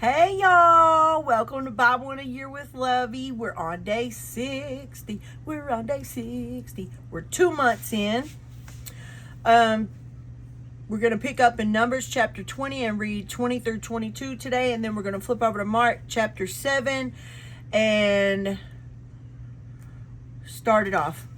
Hey y'all, welcome to Bible in a Year with Lovie. We're on day 60. We're 2 months in. We're going to pick up in Numbers chapter 20 and read 20 through 22 today. And then we're going to flip over to Mark chapter 7 and start it off.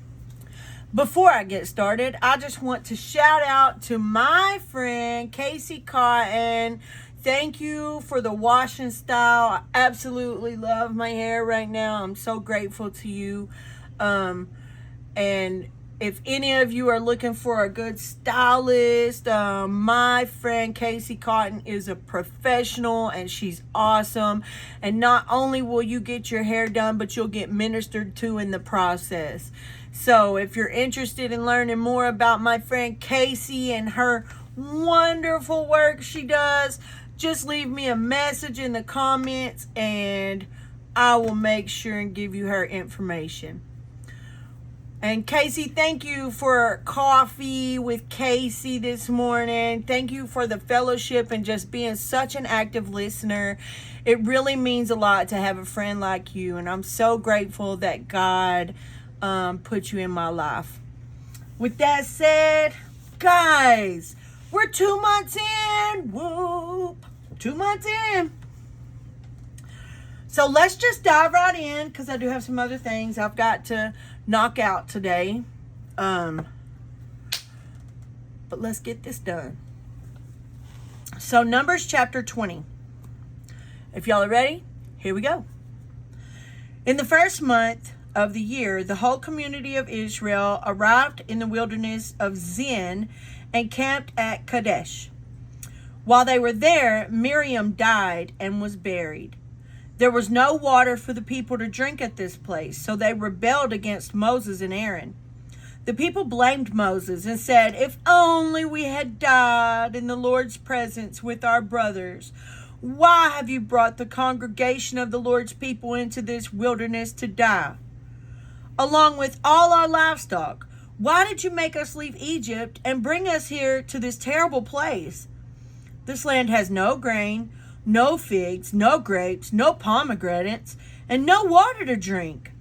Before I get started, I just want to shout out to my friend Casey Cotton. Thank you for the washing style. I absolutely love my hair right now. I'm so grateful to you. And if any of you are looking for a good stylist, my friend Casey Cotton is a professional and she's awesome. And not only will you get your hair done, but you'll get ministered to in the process. So if you're interested in learning more about my friend Casey and her wonderful work she does, just leave me a message in the comments and I will make sure and give you her information. And Casey, thank you for coffee with Casey this morning. Thank you for the fellowship and just being such an active listener. It really means a lot to have a friend like you. And I'm so grateful that God put you in my life. With that said, guys, we're 2 months in. Whoop. 2 months in. So let's just dive right in because I do have some other things I've got to knock out today. But let's get this done. So Numbers chapter 20. If y'all are ready, here we go. In the first month of the year, the whole community of Israel arrived in the wilderness of Zin and camped at Kadesh. While they were there, Miriam died and was buried. There was no water for the people to drink at this place, so they rebelled against Moses and Aaron. The people blamed Moses and said, "If only we had died in the Lord's presence with our brothers. Why have you brought the congregation of the Lord's people into this wilderness to die, along with all our livestock? Why did you make us leave Egypt and bring us here to this terrible place? This land has no grain, no figs, no grapes, no pomegranates, and no water to drink."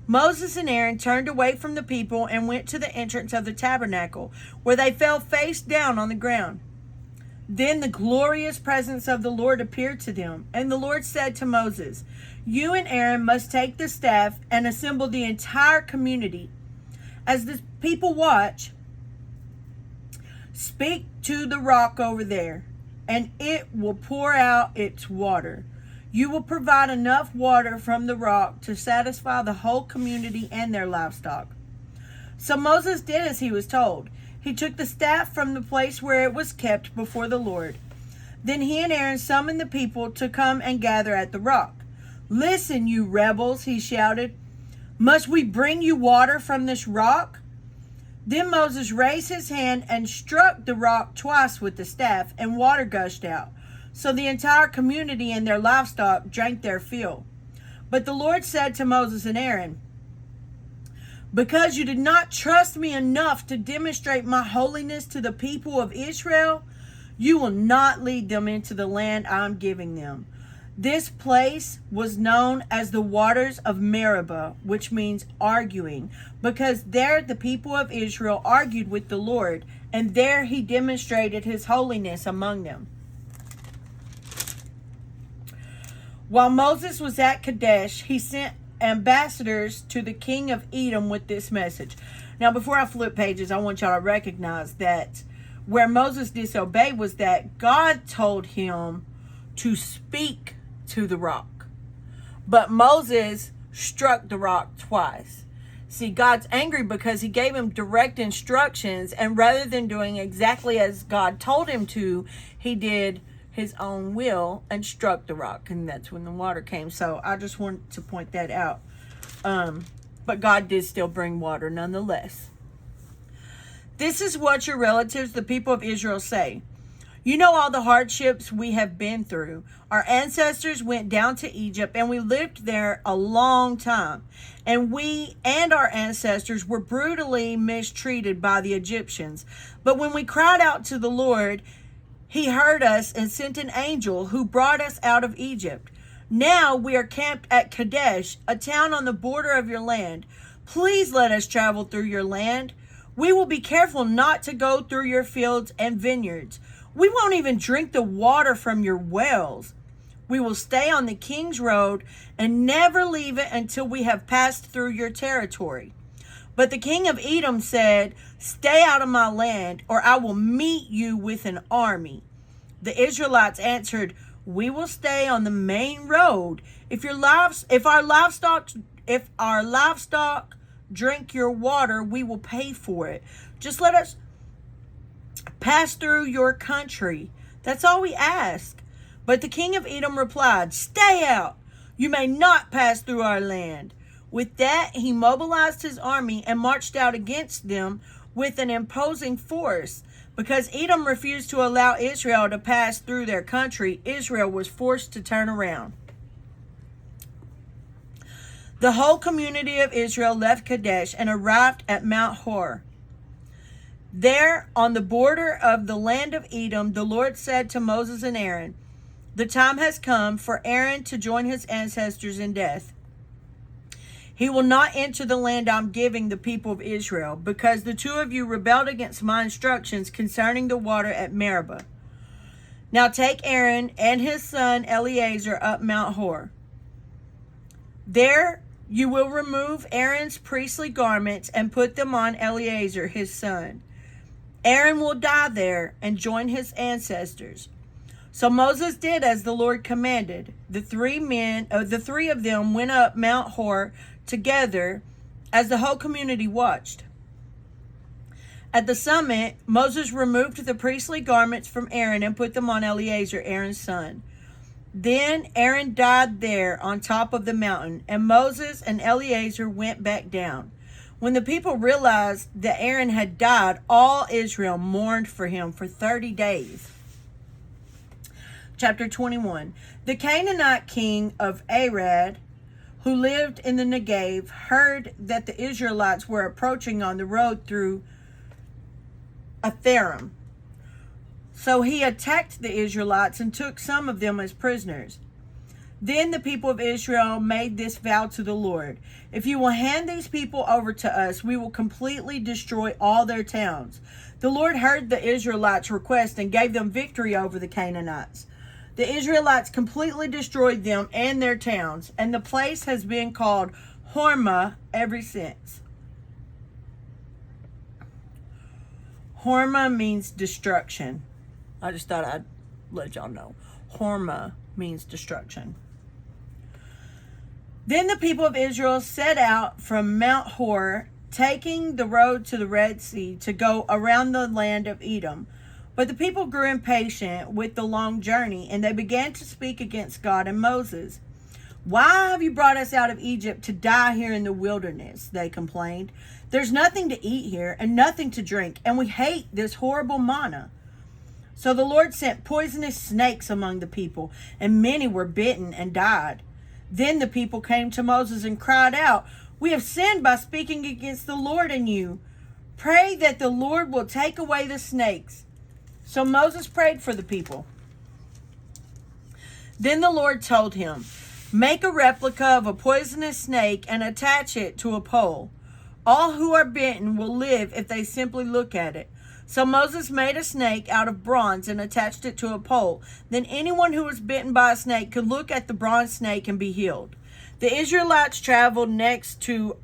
Moses and Aaron turned away from the people and went to the entrance of the tabernacle, where they fell face down on the ground. Then the glorious presence of the Lord appeared to them, and the Lord said to Moses, "You and Aaron must take the staff and assemble the entire community. As the people watch, speak to the rock over there, and it will pour out its water. You will provide enough water from the rock to satisfy the whole community and their livestock." So Moses did as he was told. He took the staff from the place where it was kept before the Lord. Then he and Aaron summoned the people to come and gather at the rock. "Listen, you rebels," he shouted. "Must we bring you water from this rock?" Then Moses raised his hand and struck the rock twice with the staff, and water gushed out. So the entire community and their livestock drank their fill. But the Lord said to Moses and Aaron, "Because you did not trust me enough to demonstrate my holiness to the people of Israel, you will not lead them into the land I am giving them." This place was known as the waters of Meribah, which means arguing, because there the people of Israel argued with the Lord, and there he demonstrated his holiness among them. While Moses was at Kadesh, he sent ambassadors to the king of Edom with this message. Now, before I flip pages, I want y'all to recognize that where Moses disobeyed was that God told him to speak to the rock, but Moses struck the rock twice. See, God's angry because he gave him direct instructions, and rather than doing exactly as God told him to, he did his own will and struck the rock, and that's when the water came. So I just wanted to point that out. But God did still bring water nonetheless. "This is what your relatives, the people of Israel, say. You know all the hardships we have been through. Our ancestors went down to Egypt and we lived there a long time. And we and our ancestors were brutally mistreated by the Egyptians. But when we cried out to the Lord, He heard us and sent an angel who brought us out of Egypt. Now we are camped at Kadesh, a town on the border of your land. Please let us travel through your land. We will be careful not to go through your fields and vineyards. We won't even drink the water from your wells. We will stay on the king's road and never leave it until we have passed through your territory. But the king of Edom said, stay out of my land, or I will meet you with an army. The Israelites answered, we will stay on the main road. If our livestock drink your water, we will pay for it. Just let us pass through your country. That's all we ask. But the king of Edom replied, stay out. You may not pass through our land. With that, he mobilized his army and marched out against them with an imposing force. Because Edom refused to allow Israel to pass through their country, Israel was forced to turn around. The whole community of Israel left Kadesh and arrived at Mount Hor. There, on the border of the land of Edom, the Lord said to Moses and Aaron, the time has come for Aaron to join his ancestors in death. He will not enter the land I'm giving the people of Israel, because the two of you rebelled against my instructions concerning the water at Meribah. Now take Aaron and his son Eleazar up Mount Hor. There you will remove Aaron's priestly garments and put them on Eleazar his son. Aaron will die there and join his ancestors. So Moses did as the Lord commanded. The three of them went up Mount Hor together as the whole community watched. At the summit, Moses removed the priestly garments from Aaron and put them on Eleazar, Aaron's son. Then Aaron died there on top of the mountain, and Moses and Eleazar went back down. When the people realized that Aaron had died, all Israel mourned for him for 30 days. Chapter 21. The Canaanite king of Arad, who lived in the Negev, heard that the Israelites were approaching on the road through Atharim. So he attacked the Israelites and took some of them as prisoners. Then the people of Israel made this vow to the Lord. If you will hand these people over to us, we will completely destroy all their towns. The Lord heard the Israelites' request and gave them victory over the Canaanites. The Israelites completely destroyed them and their towns, and the place has been called Hormah ever since. Hormah means destruction. I just thought I'd let y'all know. Hormah means destruction. Then the people of Israel set out from Mount Hor, taking the road to the Red Sea to go around the land of Edom. But the people grew impatient with the long journey, and they began to speak against God and Moses. Why have you brought us out of Egypt to die here in the wilderness? They complained. There's nothing to eat here and nothing to drink, and we hate this horrible manna. So the Lord sent poisonous snakes among the people, and many were bitten and died. Then the people came to Moses and cried out, we have sinned by speaking against the Lord and you. Pray that the Lord will take away the snakes. So Moses prayed for the people. Then the Lord told him, make a replica of a poisonous snake and attach it to a pole. All who are bitten will live if they simply look at it. So Moses made a snake out of bronze and attached it to a pole. Then anyone who was bitten by a snake could look at the bronze snake and be healed. The Israelites traveled next to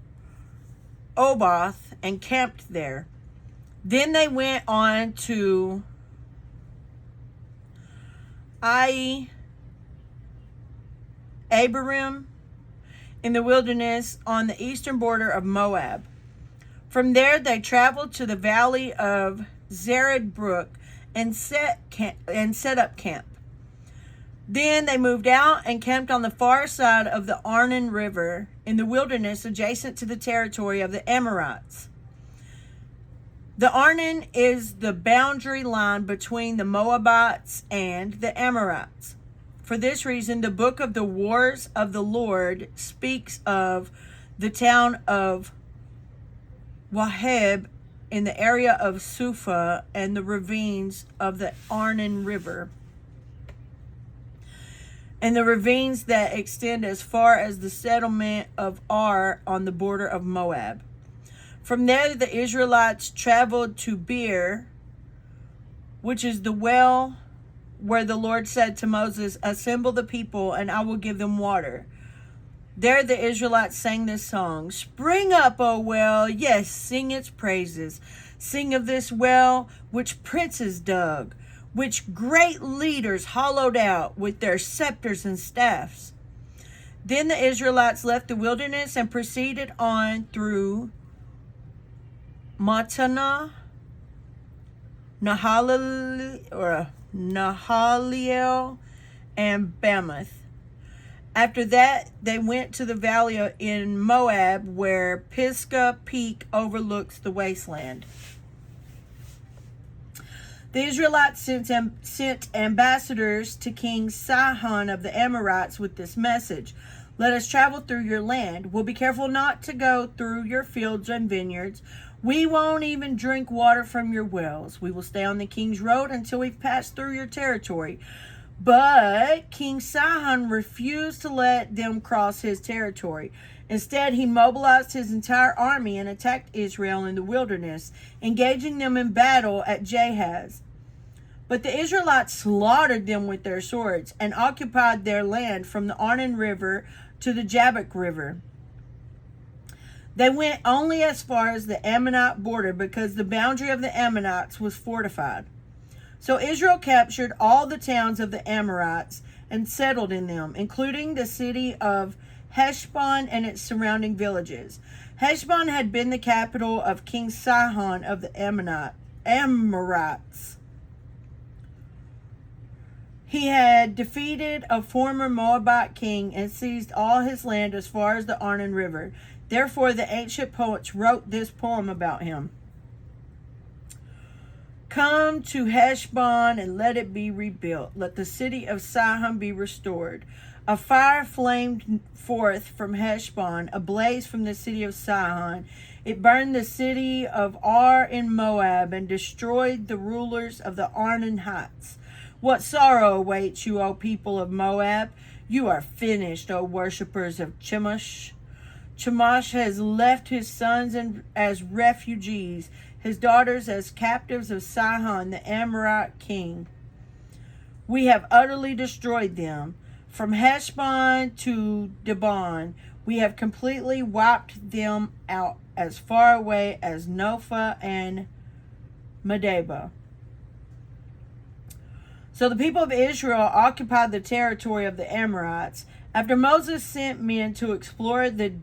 Oboth and camped there. Then they went on to Abiram in the wilderness on the eastern border of Moab. From there they traveled to the valley of Zered Brook and set up camp. Then they moved out and camped on the far side of the Arnon River in the wilderness adjacent to the territory of the Amorites. The Arnon is the boundary line between the Moabites and the Amorites. For this reason, the book of the Wars of the Lord speaks of the town of Waheb in the area of Sufa and the ravines of the Arnon River, and the ravines that extend as far as the settlement of Ar on the border of Moab. From there, the Israelites traveled to Beer, which is the well where the Lord said to Moses, "Assemble the people, and I will give them water." There the Israelites sang this song: "Spring up, O well, yes, sing its praises. Sing of this well which princes dug, which great leaders hollowed out with their scepters and staffs." Then the Israelites left the wilderness and proceeded on through Mattanah, Nahaliel, and Bamoth. After that, they went to the valley in Moab, where Pisgah Peak overlooks the wasteland. The Israelites sent ambassadors to King Sihon of the Amorites with this message: "Let us travel through your land. We'll be careful not to go through your fields and vineyards. We won't even drink water from your wells. We will stay on the king's road until we've passed through your territory." But King Sihon refused to let them cross his territory. Instead, he mobilized his entire army and attacked Israel in the wilderness, engaging them in battle at Jahaz. But the Israelites slaughtered them with their swords and occupied their land from the Arnon River to the Jabbok River. They went only as far as the Ammonite border because the boundary of the Ammonites was fortified. So Israel captured all the towns of the Amorites and settled in them, including the city of Heshbon and its surrounding villages. Heshbon had been the capital of King Sihon of the Amorites. He had defeated a former Moabite king and seized all his land as far as the Arnon River. Therefore, the ancient poets wrote this poem about him: "Come to Heshbon and let it be rebuilt. Let the city of Sihon be restored. A fire flamed forth from Heshbon, a blaze from the city of Sihon. It burned the city of Ar in Moab and destroyed the rulers of the Arnon heights. What sorrow awaits you, O people of Moab? You are finished, O worshippers of Chemosh. Chemosh has left his sons as refugees, his daughters as captives of Sihon, the Amorite king. We have utterly destroyed them. From Heshbon to Dibon, we have completely wiped them out as far away as Nophah and Medeba." So the people of Israel occupied the territory of the Amorites. After Moses sent men to explore the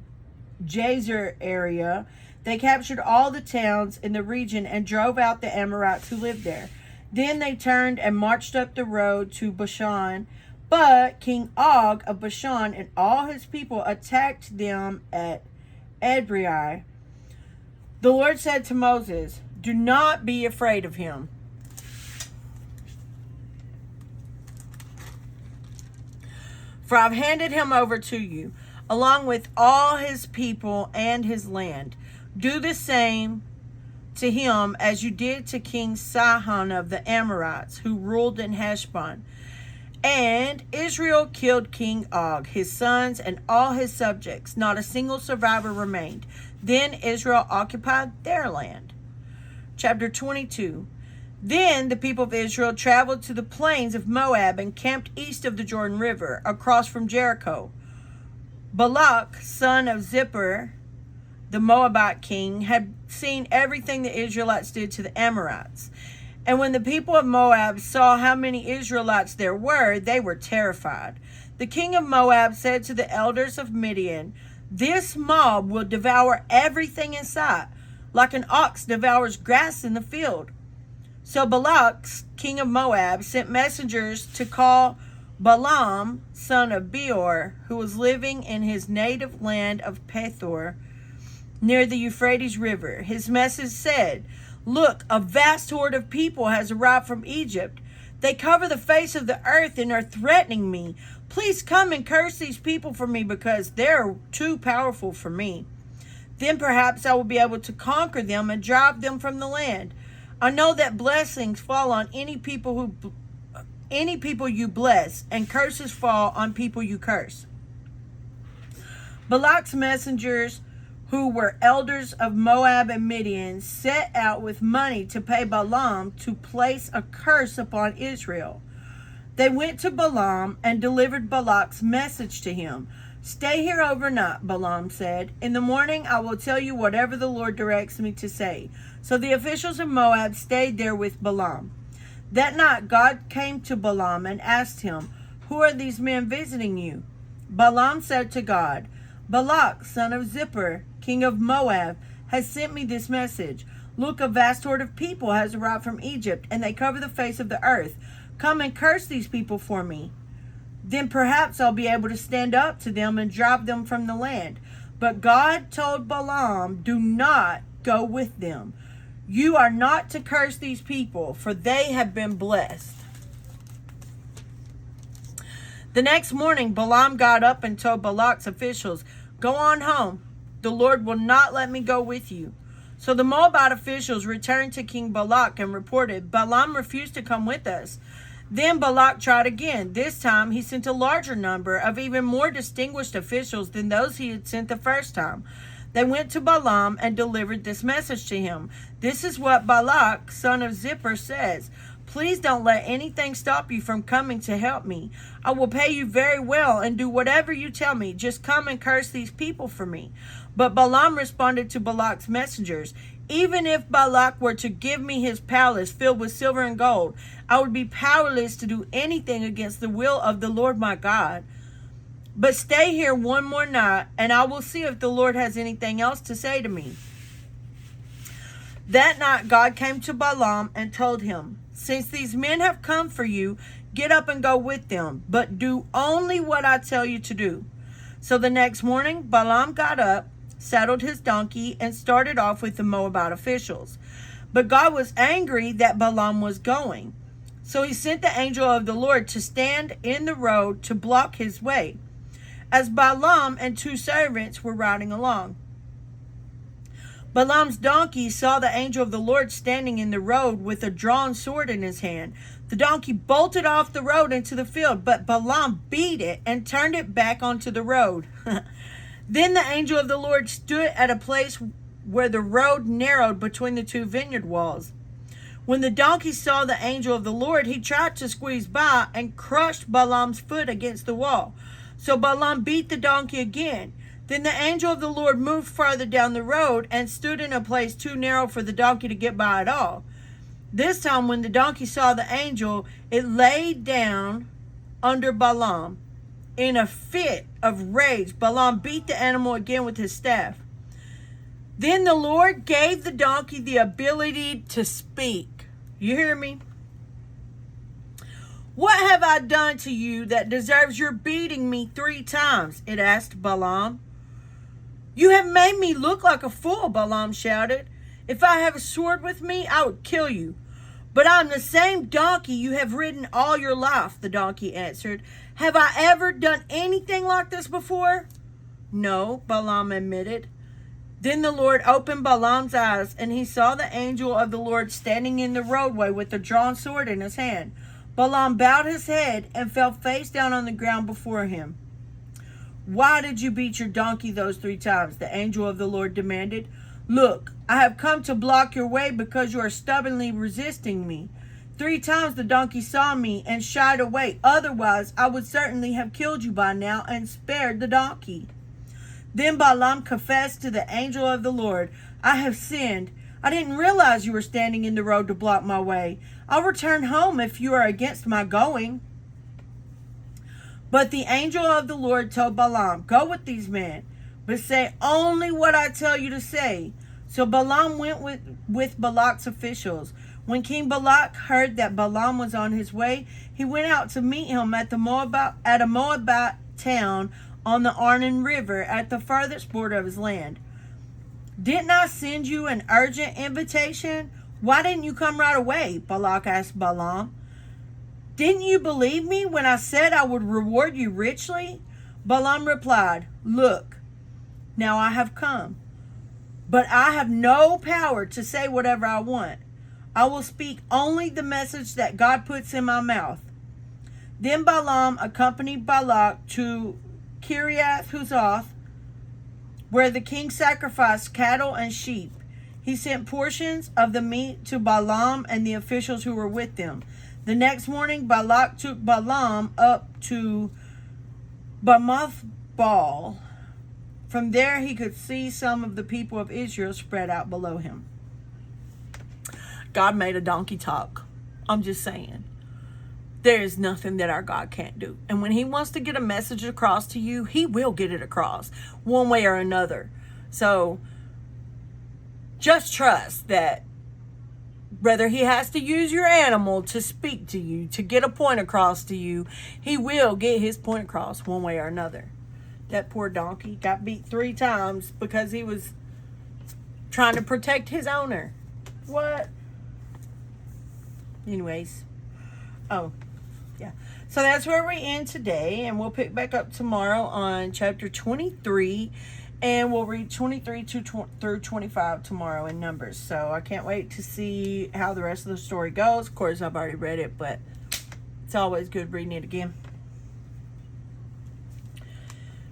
Jazer area, they captured all the towns in the region and drove out the Amorites who lived there. Then they turned and marched up the road to Bashan. But King Og of Bashan and all his people attacked them at Edrei. The Lord said to Moses, "Do not be afraid of him. For I've handed him over to you, along with all his people and his land. Do the same to him as you did to King Sihon of the Amorites, who ruled in Heshbon." And Israel killed King Og, his sons, and all his subjects. Not a single survivor remained. Then Israel occupied their land. Chapter 22. Then the people of Israel traveled to the plains of Moab and camped east of the Jordan River, across from Jericho. Balak, son of Zippor, the Moabite king, had seen everything the Israelites did to the Amorites. And when the people of Moab saw how many Israelites there were, they were terrified. The king of Moab said to the elders of Midian, "This mob will devour everything in sight, like an ox devours grass in the field." So Balak, king of Moab, sent messengers to call Balaam, son of Beor, who was living in his native land of Pethor, near the Euphrates River. His message said, "Look, a vast horde of people has arrived from Egypt. They cover the face of the earth and are threatening me. Please come and curse these people for me because they're too powerful for me." Then perhaps I will be able to conquer them and drive them from the land. I know that blessings fall on any people you bless, and curses fall on people you curse. Balak's messengers, who were elders of Moab and Midian, set out with money to pay Balaam to place a curse upon Israel. They went to Balaam and delivered Balak's message to him. "Stay here overnight," Balaam said. "In the morning I will tell you whatever the Lord directs me to say." So the officials of Moab stayed there with Balaam. That night God came to Balaam and asked him, "Who are these men visiting you?" Balaam said to God, "Balak, son of Zippor, king of Moab, has sent me this message. Look, a vast horde of people has arrived from Egypt, and they cover the face of the earth. Come and curse these people for me. Then perhaps I'll be able to stand up to them and drive them from the land." But God told Balaam, "Do not go with them. You are not to curse these people, for they have been blessed." The next morning, Balaam got up and told Balak's officials, "Go on home. The Lord will not let me go with you." So the Moabite officials returned to King Balak and reported, "Balaam refused to come with us." Then Balak tried again. This time he sent a larger number of even more distinguished officials than those he had sent the first time. They went to Balaam and delivered this message to him. "This is what Balak, son of Zippor, says. Please don't let anything stop you from coming to help me. I will pay you very well and do whatever you tell me. Just come and curse these people for me." But Balaam responded to Balak's messengers, "Even if Balak were to give me his palace filled with silver and gold, I would be powerless to do anything against the will of the Lord my God. But stay here one more night, and I will see if the Lord has anything else to say to me." That night God came to Balaam and told him, "Since these men have come for you, get up and go with them, but do only what I tell you to do." So the next morning Balaam got up, saddled his donkey, and started off with the Moabite officials. But God was angry that Balaam was going. So he sent the angel of the Lord to stand in the road to block his way, as Balaam and two servants were riding along. Balaam's donkey saw the angel of the Lord standing in the road with a drawn sword in his hand. The donkey bolted off the road into the field, but Balaam beat it and turned it back onto the road. Then the angel of the Lord stood at a place where the road narrowed between the two vineyard walls. When the donkey saw the angel of the Lord, he tried to squeeze by and crushed Balaam's foot against the wall. So Balaam beat the donkey again. Then the angel of the Lord moved farther down the road and stood in a place too narrow for the donkey to get by at all. This time when the donkey saw the angel, it laid down under Balaam. In a fit of rage, Balaam beat the animal again with his staff. Then the Lord gave the donkey the ability to speak. You hear me? "What have I done to you that deserves your beating me 3 times? It asked Balaam. "You have made me look like a fool," Balaam shouted. "If I have a sword with me, I would kill you. But I'm the same donkey you have ridden all your life," the donkey answered. "Have I ever done anything like this before?" "No," Balaam admitted. Then the Lord opened Balaam's eyes, and he saw the angel of the Lord standing in the roadway with a drawn sword in his hand. Balaam bowed his head and fell face down on the ground before him. "Why did you beat your donkey those 3 times?" the angel of the Lord demanded. "Look, I have come to block your way because you are stubbornly resisting me. 3 times the donkey saw me and shied away. Otherwise, I would certainly have killed you by now and spared the donkey." Then Balaam confessed to the angel of the Lord, "I have sinned. I didn't realize you were standing in the road to block my way. I'll return home if you are against my going." But the angel of the Lord told Balaam, "Go with these men, but say only what I tell you to say." So Balaam went with Balak's officials. When King Balak heard that Balaam was on his way, he went out to meet him at a Moabite town on the Arnon River at the farthest border of his land. "Didn't I send you an urgent invitation? Why didn't you come right away?" Balak asked Balaam. "Didn't you believe me when I said I would reward you richly?" Balaam replied, "Look, now I have come. but I have no power to say whatever I want. I will speak only the message that God puts in my mouth." Then Balaam accompanied Balak to Kiriath Huzoth, where the king sacrificed cattle and sheep. He sent portions of the meat to Balaam and the officials who were with them. The next morning, Balak took Balaam up to Bamoth-baal. From there, he could see some of the people of Israel spread out below him. God made a donkey talk. I'm just saying. There is nothing that our God can't do. And when he wants to get a message across to you, he will get it across one way or another. So just trust that whether he has to use your animal to speak to you, to get a point across to you, he will get his point across one way or another. That poor donkey got beat 3 times because he was trying to protect his owner. What? Anyways. Oh, yeah. So that's where we end today, and we'll pick back up tomorrow on chapter 23, and we'll read 23 through 25 tomorrow in Numbers. So I can't wait to see how the rest of the story goes. Of course, I've already read it, but it's always good reading it again.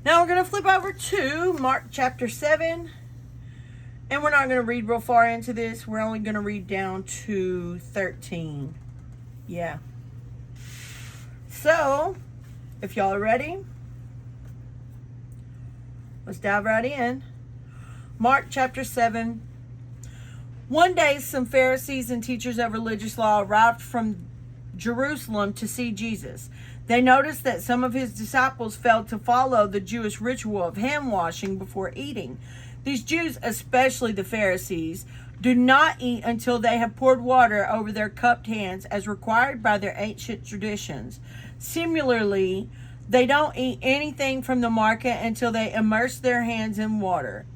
Now we're going to flip over to Mark chapter 7, and we're not going to read real far into this. We're only going to read down to 13. Yeah. So, if y'all are ready, let's dive right in. Mark chapter 7. One day, some Pharisees and teachers of religious law arrived from Jerusalem to see Jesus. They noticed that some of his disciples failed to follow the Jewish ritual of hand washing before eating. These Jews, especially the Pharisees, do not eat until they have poured water over their cupped hands as required by their ancient traditions. Similarly, they don't eat anything from the market until they immerse their hands in water.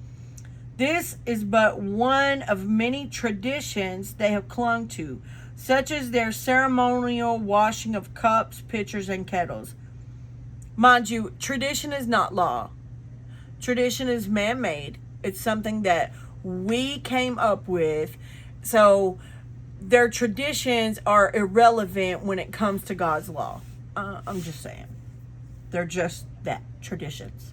This is but one of many traditions they have clung to, such as their ceremonial washing of cups, pitchers, and kettles. Mind you, tradition is not law. Tradition is man-made. It's something that we came up with. So their traditions are irrelevant when it comes to God's law. I'm just saying. They're just that, traditions.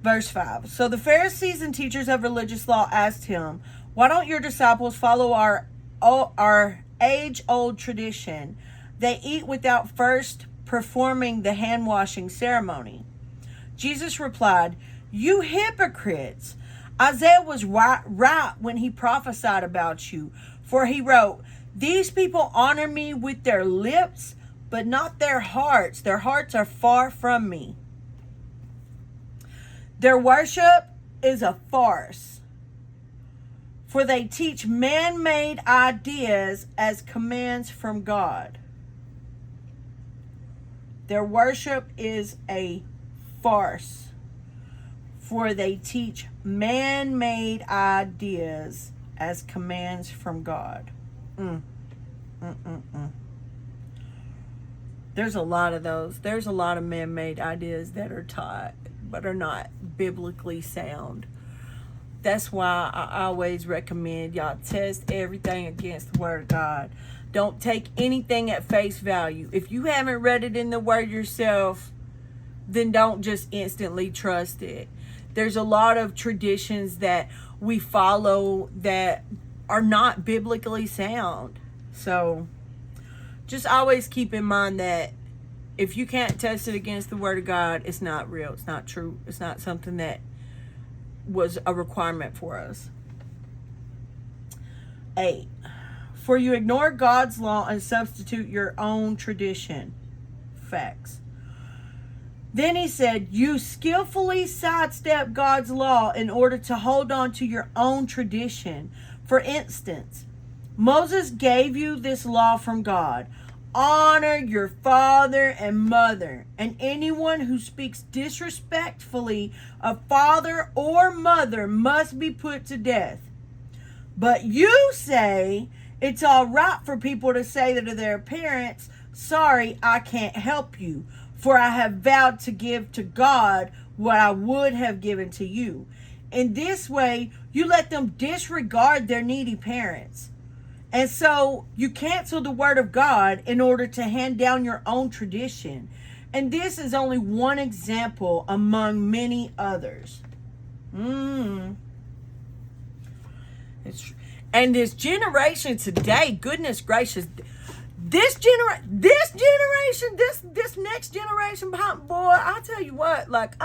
Verse 5. So the Pharisees and teachers of religious law asked him, "Why don't your disciples follow our age-old tradition? They eat without first performing the hand-washing ceremony." Jesus replied, "You hypocrites! Isaiah was right when he prophesied about you. For he wrote, 'These people honor me with their lips, but not their hearts. Their hearts are far from me. Their worship is a farce, for they teach man-made ideas as commands from God.'" Their worship is a farce, for they teach man-made ideas as commands from God. There's a lot of those. There's a lot of man-made ideas that are taught but are not biblically sound. That's why I always recommend y'all test everything against the Word of God. Don't take anything at face value. If you haven't read it in the Word yourself, then don't just instantly trust it. There's a lot of traditions that we follow that are not biblically sound. So just always keep in mind that if you can't test it against the Word of God, it's not real. It's not true. It's not something that was a requirement for us. 8. For you ignore God's law and substitute your own tradition. Facts. Then he said, "You skillfully sidestep God's law in order to hold on to your own tradition. For instance, Moses gave you this law from God. Honor your father and mother, and anyone who speaks disrespectfully of father or mother must be put to death. But you say it's all right for people to say to their parents, 'Sorry, I can't help you, for I have vowed to give to God what I would have given to you.' in this way, you let them disregard their needy parents. And so you cancel the word of God in order to hand down your own tradition. And this is only one example among many others. And this generation today, goodness gracious, this next generation, boy, I tell you what, like,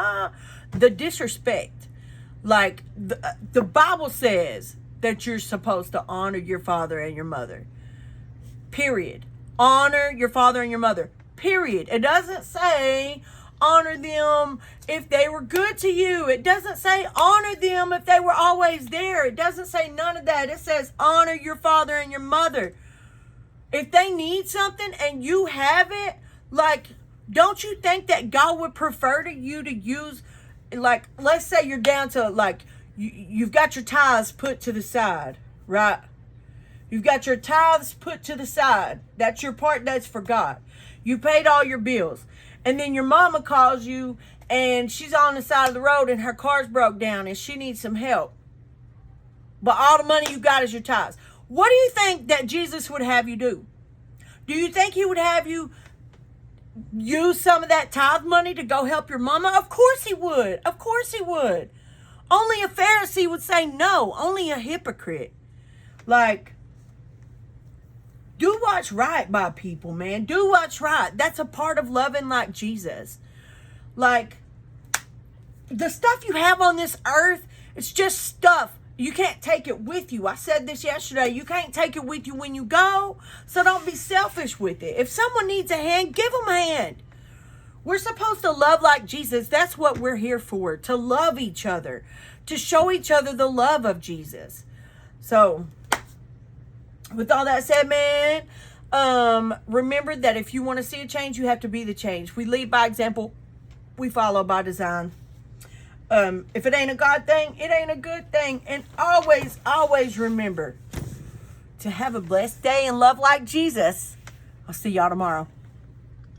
the disrespect. Like, the Bible says that you're supposed to honor your father and your mother. Period. Honor your father and your mother. Period. It doesn't say honor them if they were good to you. It doesn't say honor them if they were always there. It doesn't say none of that. It says honor your father and your mother. If they need something and you have it, like, don't you think that God would prefer to you to use, like, let's say you're down to, like, you've got your tithes put to the side, right? You've got your tithes put to the side. That's your part, that's for God. You paid all your bills. And then your mama calls you and she's on the side of the road and her car's broke down and she needs some help. But all the money you got is your tithes. What do you think that Jesus would have you do? Do you think he would have you use some of that tithe money to go help your mama? Of course he would. Of course he would. Only a Pharisee would say no. Only a hypocrite. Like, do what's right by people, man. Do what's right. That's a part of loving like Jesus. Like, the stuff you have on this earth, it's just stuff. You can't take it with you. I said this yesterday. You can't take it with you when you go. So don't be selfish with it. If someone needs a hand, give them a hand. We're supposed to love like Jesus. That's what we're here for. To love each other. To show each other the love of Jesus. So, with all that said, man, remember that if you want to see a change, you have to be the change. We lead by example. We follow by design. If it ain't a God thing, it ain't a good thing. And always, always remember to have a blessed day and love like Jesus. I'll see y'all tomorrow.